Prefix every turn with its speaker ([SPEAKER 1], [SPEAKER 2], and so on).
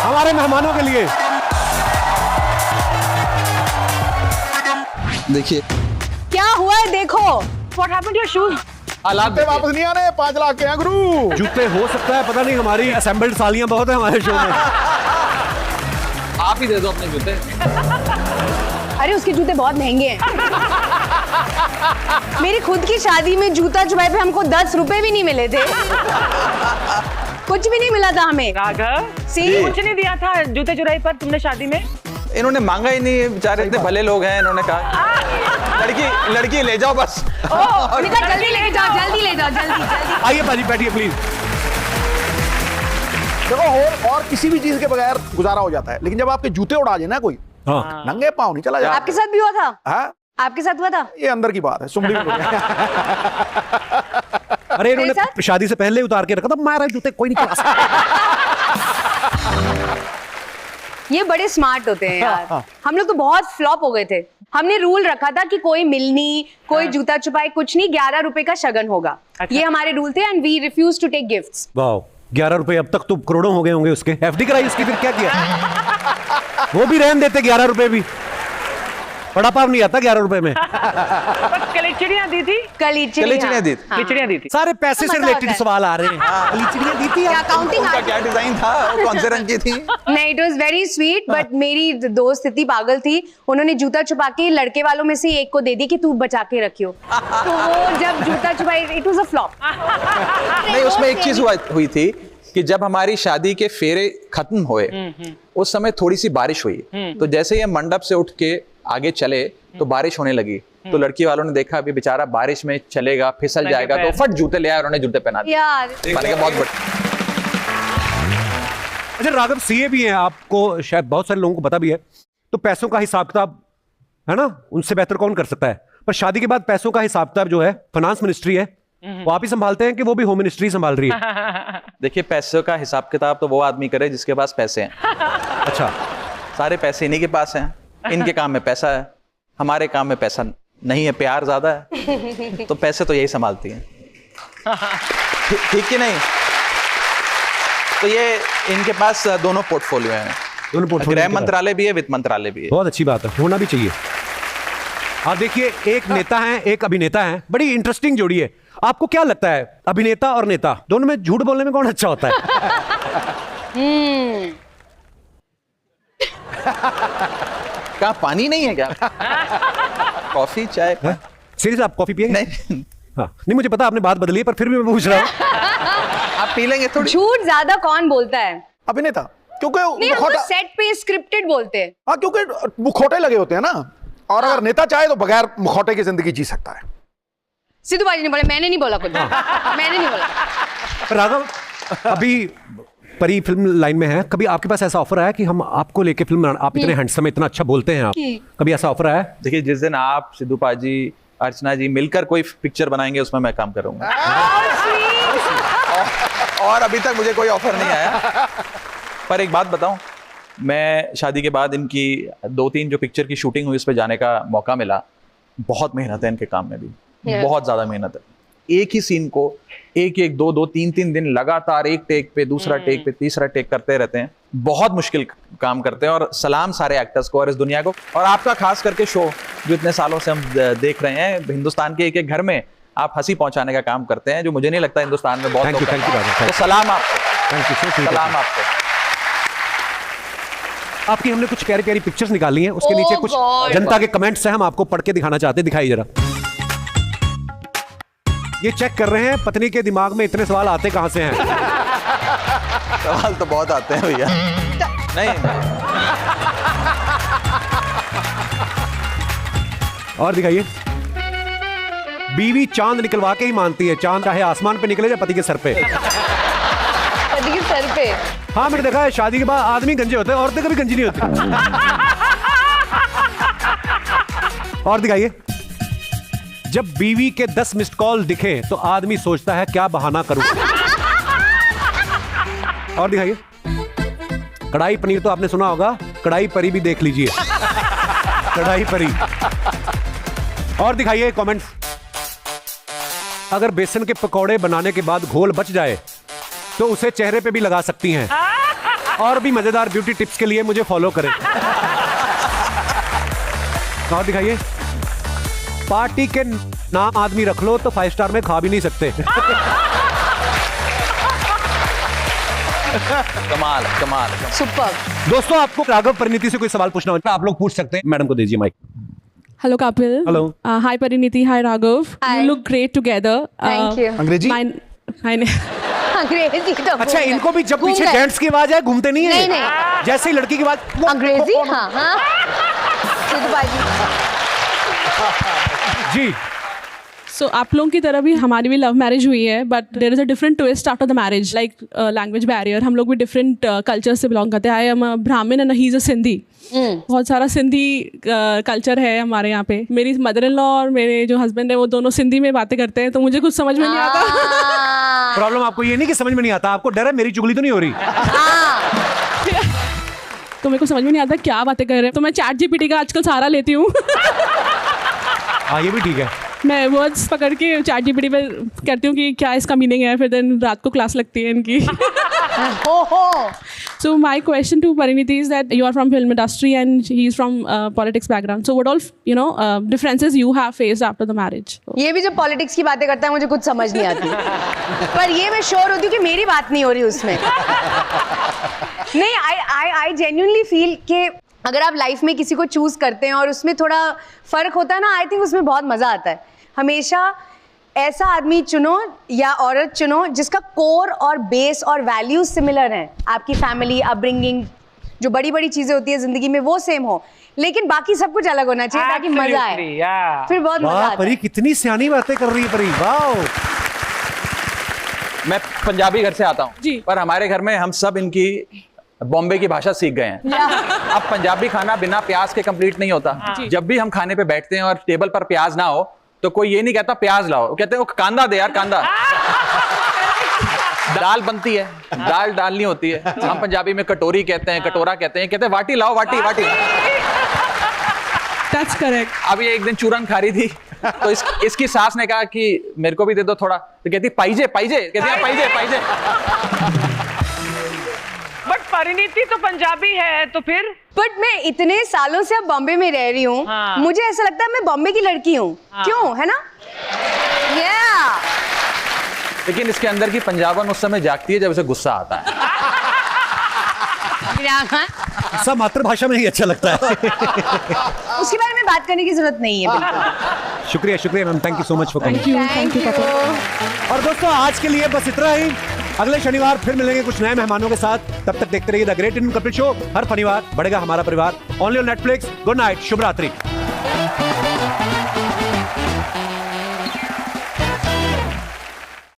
[SPEAKER 1] हमारे मेहमानों के लिए।
[SPEAKER 2] देखिए
[SPEAKER 3] क्या हुआ है देखो।
[SPEAKER 4] What happened to your shoes?
[SPEAKER 5] हालात वापस नहीं आने, 5 लाख के हैं गुरु।
[SPEAKER 1] जूते हो सकता है, पता नहीं, हमारी असेंबल्ड सालियां बहुत है हमारे शो में।
[SPEAKER 2] आप ही दे दो अपने जूते।
[SPEAKER 3] अरे उसके जूते बहुत महंगे हैं। मेरी खुद की शादी में जूता चुराए पे हमको 10 रुपए भी नहीं मिले थे। कुछ भी नहीं मिला था हमें।
[SPEAKER 4] राघव,
[SPEAKER 3] सी
[SPEAKER 4] कुछ नहीं दिया था जूते चुराई पर तुमने शादी में?
[SPEAKER 2] इन्होंने मांगा ही नहीं, बेचारे इतने भले लोग हैं। इन्होंने कहा लड़की ले जाओ बस।
[SPEAKER 3] निकल, जल्दी ले जाओ, जल्दी ले जाओ, जल्दी।
[SPEAKER 1] आइए बाजी, बैठिए प्लीज।
[SPEAKER 5] देखो और किसी भी चीज के बगैर गुजारा हो जाता है, लेकिन जब आपके जूते उड़ा जाए ना कोई,
[SPEAKER 1] हाँ,
[SPEAKER 5] नंगे पाँव नहीं चला जाता।
[SPEAKER 3] आपके साथ भी हुआ था?
[SPEAKER 5] हाँ,
[SPEAKER 3] आपके साथ हुआ था?
[SPEAKER 5] ये अंदर की बात है, सुमली में।
[SPEAKER 1] अरे इन्होंने शादी से पहले उतार के रखा था, मारा जूते कोई नहीं चला सकता।
[SPEAKER 3] ये बड़े स्मार्ट होते हैं यार। हम लोग तो बहुत फ्लॉप हो गए थे। हमने रूल रखा था कि कोई मिलनी, कोई जूता छुपाई कुछ नहीं, 11 रुपए का शगन होगा। ये हमारे रूल थे and we refuse to take gifts.
[SPEAKER 1] वाह, 11 रुपए, अब तक तो करोड़ों हो गए होंगे उसके। एफडी कराई उसकी, फिर क्या किया? वो भी रहन देते 11 रुपए भी। बड़ा पाव नहीं आता 11 रुपए में।
[SPEAKER 4] कलीचिड़ियाँ दी थी?
[SPEAKER 2] कलीचिड़ियाँ दी थी।
[SPEAKER 4] खिचड़ियाँ दी थी।
[SPEAKER 1] सारे पैसे से रिलेटेड सवाल आ रहे हैं। कलीचिड़ियाँ दी थी।
[SPEAKER 3] अकाउंटिंग
[SPEAKER 2] उनका क्या डिजाइन था, वो कौन से रंग की थी?
[SPEAKER 3] नहीं, it was very sweet, but मेरी दोस्त इतनी पागल थी, उन्होंने जूता छुपा के लड़के वालों में से एक को दे दी कि तू बचा के रखियो। तो वो जब जूता छुपाई, इट वाज अ फ्लॉप।
[SPEAKER 2] नहीं, उसमें एक चीज हुई थी कि जब हमारी शादी के फेरे खत्म हुए, उस समय थोड़ी सी बारिश हुई। तो जैसे ही हम मंडप से उठ के आगे चले तो बारिश होने लगी। तो लड़की वालों ने देखा अभी बेचारा बारिश में चलेगा, फिसल जाएगा, तो फट जूते ले आए, उन्होंने जूते पहना दिए।
[SPEAKER 3] यार
[SPEAKER 2] मैंने कहा बहुत बढ़िया।
[SPEAKER 1] अच्छा राघव, सीए भी हैं, आपको शायद बहुत सारे लोगों को पता भी है, तो पैसों का हिसाब किताब है ना, उनसे बेहतर कौन कर सकता है? पर शादी के बाद पैसों का हिसाब किताब जो है, फाइनेंस मिनिस्ट्री है, वो आप ही संभालते हैं कि वो भी होम मिनिस्ट्री संभाल रही है?
[SPEAKER 2] देखिए, पैसों का हिसाब किताब तो वो आदमी करे जिसके पास पैसे हैं।
[SPEAKER 1] अच्छा,
[SPEAKER 2] सारे पैसे इन्हीं के पास हैं। इनके काम में पैसा है, हमारे काम में पैसा नहीं है, प्यार ज्यादा है, तो पैसे तो यही संभालती हैं। ठीक कि नहीं? तो ये इनके पास दोनों पोर्टफोलियो हैं।
[SPEAKER 1] दोनों पोर्टफोलियो,
[SPEAKER 2] गृह मंत्रालय भी है, वित्त मंत्रालय भी है।
[SPEAKER 1] बहुत अच्छी बात है, होना भी चाहिए। आप देखिए, एक नेता है, एक अभिनेता है, बड़ी इंटरेस्टिंग जोड़ी है। आपको क्या लगता है, अभिनेता और नेता दोनों में झूठ बोलने में कौन अच्छा होता है?
[SPEAKER 2] क्या पानी नहीं है क्या? कॉफी चाय?
[SPEAKER 1] सीरियस, आप कॉफी पिएंगे?
[SPEAKER 2] नहीं,
[SPEAKER 1] हाँ, नहीं मुझे पता आपने बात बदली है, पर फिर भी मैं पूछ रहा हूँ।
[SPEAKER 2] आप पी लेंगे थोड़ी?
[SPEAKER 3] झूठ ज्यादा कौन बोलता है?
[SPEAKER 5] अभिनेता, क्योंकि
[SPEAKER 3] नहीं, हम तो सेट पे स्क्रिप्टेड बोलते हैं।
[SPEAKER 5] हाँ, क्योंकि मुखौटे लगे होते हैं ना, और अगर नेता चाहे तो बगैर मुखौटे की जिंदगी जी सकता है।
[SPEAKER 3] सिद्धू बाजी ने बोला, मैंने नहीं बोला कुछ। मैंने नहीं बोला।
[SPEAKER 1] राघव, अभी परी फिल्म लाइन में है, कभी आपके पास ऐसा ऑफर आया कि हम आपको लेके फिल्म बनाना, आप इतने हैंडसम है, इतना अच्छा बोलते हैं आप, कभी ऐसा ऑफर आया?
[SPEAKER 2] देखिए, जिस दिन आप, सिद्धू पाजी, अर्चना जी मिलकर कोई पिक्चर बनाएंगे, उसमें मैं काम करूंगा। और अभी तक मुझे कोई ऑफर नहीं आया। पर एक बात बताऊं, मैं शादी के बाद इनकी 2-3 जो पिक्चर की शूटिंग हुई, उस पर जाने का मौका मिला। बहुत मेहनत है इनके काम में भी, बहुत ज्यादा मेहनत है। एक ही सीन को 1-1, 2-2, 3-3 दिन लगातार एक टेक पे, दूसरा टेक पे, तीसरा टेक करते रहते हैं। बहुत मुश्किल काम करते हैं, और सलाम सारे एक्टर्स को और इस दुनिया को, और आपका खास करके शो जो इतने सालों से हम देख रहे हैं। हिंदुस्तान के एक-एक घर में आप हंसी पहुंचाने का काम करते हैं, जो मुझे नहीं लगता हिंदुस्तान में बहुत लोग करते हैं। तो सलाम आपको,
[SPEAKER 1] थैंक यू,
[SPEAKER 2] सलाम आपको।
[SPEAKER 1] आपकी हमने कुछ प्यारी प्यारी पिक्चर्स निकाली हैं, उसके नीचे कुछ जनता के कमेंट्स हैं, हम आपको पढ़ के दिखाना चाहते हैं। दिखाइए जरा। ये चेक कर रहे हैं पत्नी के दिमाग में इतने सवाल आते कहां से हैं।
[SPEAKER 2] सवाल तो बहुत आते हैं भैया। नहीं,
[SPEAKER 1] और दिखाइए। बीवी चांद निकलवा के ही मानती है, चांद चाहे आसमान पे निकले या पति के सर पे।
[SPEAKER 3] पति के सर पे?
[SPEAKER 1] हाँ, मैंने देखा है, शादी के बाद आदमी गंजे होते हैं, औरतें कभी गंजी नहीं होती। और दिखाइए। जब बीवी के 10 मिस्ड कॉल दिखे तो आदमी सोचता है क्या बहाना करूं। और दिखाइए। कढ़ाई पनीर तो आपने सुना होगा, कढ़ाई परी भी देख लीजिए। कढ़ाई परी। और दिखाइए कमेंट्स। अगर बेसन के पकौड़े बनाने के बाद घोल बच जाए तो उसे चेहरे पे भी लगा सकती हैं। और भी मजेदार ब्यूटी टिप्स के लिए मुझे फॉलो करें। और दिखाइए, पार्टी के नाम आदमी रख लो तो 5 स्टार में खा भी नहीं सकते।
[SPEAKER 2] कमाल कमाल।
[SPEAKER 3] सुपर।
[SPEAKER 1] दोस्तों, आपको राघव परिणीति से कोई सवाल पूछना हो आप लोग पूछ सकते हैं। मैडम को दीजिए mic.
[SPEAKER 6] Hello, Kapil.
[SPEAKER 1] Hello.
[SPEAKER 6] Hi, Pariniti. Hi, Raghav.
[SPEAKER 3] Hi.
[SPEAKER 6] You look great together.
[SPEAKER 3] Thank you.
[SPEAKER 5] अंग्रेजी?
[SPEAKER 3] अंग्रेजी तो
[SPEAKER 1] अच्छा,
[SPEAKER 3] भूल
[SPEAKER 1] इनको भी जब
[SPEAKER 3] घूम
[SPEAKER 1] पीछे
[SPEAKER 3] गए।
[SPEAKER 1] जेंट्स की आवाज है घूमते नहीं है?
[SPEAKER 3] नहीं, नहीं।
[SPEAKER 1] जैसे ही लड़की की आवाज
[SPEAKER 3] अंग्रेजी, हाँ हाँ। सिद्धू बाजी।
[SPEAKER 1] जी।
[SPEAKER 6] So, आप लोगों की तरह भी हमारी भी लव मैरिज हुई है, but there is a different twist after the marriage, like language barrier. हम लोग भी डिफरेंट कल्चर से बिलोंग करते हैं। आई एम ब्राह्मण and he is a Sindhi. बहुत सारा सिंधी कल्चर है हमारे यहाँ पे। मेरी मदर इन लॉ और मेरे जो हस्बैंड है वो दोनों सिंधी में बातें करते हैं, तो मुझे कुछ समझ में नहीं आता।
[SPEAKER 1] प्रॉब्लम आपको ये नहीं कि समझ में नहीं आता, आपको डर है मेरी चुगली तो नहीं हो रही।
[SPEAKER 6] तो मेरे को समझ में नहीं आता क्या बातें कर रहे हैं, तो मैं चैट जीपीटी का आजकल सहारा लेती हूँ।
[SPEAKER 1] हाँ, ये भी ठीक है।
[SPEAKER 6] मैं वर्ड्स पकड़ के चैट जीपीटी पे कहती हूँ कि क्या इसका मीनिंग है, फिर दिन रात को क्लास लगती है इनकी। So my question to Pariniti is that you are from film industry and he is from politics background. So what all differences you have faced after the marriage?
[SPEAKER 3] ये भी जब पॉलिटिक्स की बातें करता है मुझे कुछ समझ नहीं आती। पर ये मैं श्योर होती हूँ कि मेरी बात नहीं हो रही उसमें। नहीं, आई जेन्युइनली फील कि अगर आप लाइफ में किसी को चूज करते हैं और उसमें थोड़ा फर्क होता है ना, आई थिंक उसमें बहुत मजा आता है। हमेशा ऐसा आदमी चुनो या औरत चुनो जिसका कोर और बेस और वैल्यूज सिमिलर हैं। आपकी फैमिली, अपब्रिंगिंग, जो बड़ी बड़ी चीजें होती है जिंदगी में वो सेम हो, लेकिन बाकी सब कुछ अलग होना चाहिए ताकि मजा आए।
[SPEAKER 4] Absolutely, yeah.
[SPEAKER 3] फिर बहुत मजा
[SPEAKER 1] वाह
[SPEAKER 3] आता
[SPEAKER 1] परी,
[SPEAKER 3] है।
[SPEAKER 1] कितनी सियानी बातें कर रही है परी। वाह।
[SPEAKER 2] मैं पंजाबी घर से आता हूँ
[SPEAKER 6] जी।
[SPEAKER 2] पर हमारे घर में हम सब इनकी बॉम्बे की भाषा सीख गए हैं। अब पंजाबी खाना बिना प्याज के कंप्लीट नहीं होता। जब भी हम खाने पे बैठते हैं और टेबल पर प्याज ना हो तो कोई ये नहीं कहता प्याज लाओ, वो कहते हैं वो कांदा दे यार, कांदा। दाल बनती है, दाल डालनी होती है। हम पंजाबी में कटोरी कहते हैं, कटोरा कहते हैं, कहते हैं वाटी लाओ, वाटी वाटी।
[SPEAKER 6] That's correct.
[SPEAKER 2] अब ये एक दिन चूरन खा रही थी तो इसकी सास ने कहा कि मेरे को भी दे दो थोड़ा, तो कहती पाइजे पाइजे, कहती है पाइजे पाइजे।
[SPEAKER 4] बट परिणीति तो पंजाबी है, तो फिर
[SPEAKER 3] बट मैं इतने सालों से अब बॉम्बे में रह रही हूँ,
[SPEAKER 4] हाँ।
[SPEAKER 3] मुझे ऐसा लगता है मैं बॉम्बे की लड़की हूँ। क्यों, है ना?
[SPEAKER 2] लेकिन इसके अंदर की पंजाबन उस समय जागती है जब उसे गुस्सा आता है।
[SPEAKER 1] सब मातृभाषा में ही अच्छा लगता है।
[SPEAKER 3] उसके बारे में बात करने की जरूरत नहीं है बिल्कुल।
[SPEAKER 1] शुक्रिया शुक्रिया ma'am, thank you so much for coming.
[SPEAKER 6] Thank you, Papa.
[SPEAKER 1] और दोस्तों, आज के लिए बस इतना ही। अगले शनिवार फिर मिलेंगे कुछ नए मेहमानों के साथ। तब तक देखते रहिए the great Indian Kapil show. हर शनिवार बढ़ेगा हमारा परिवार। Only on Netflix. Good night, शुभ रात्रि।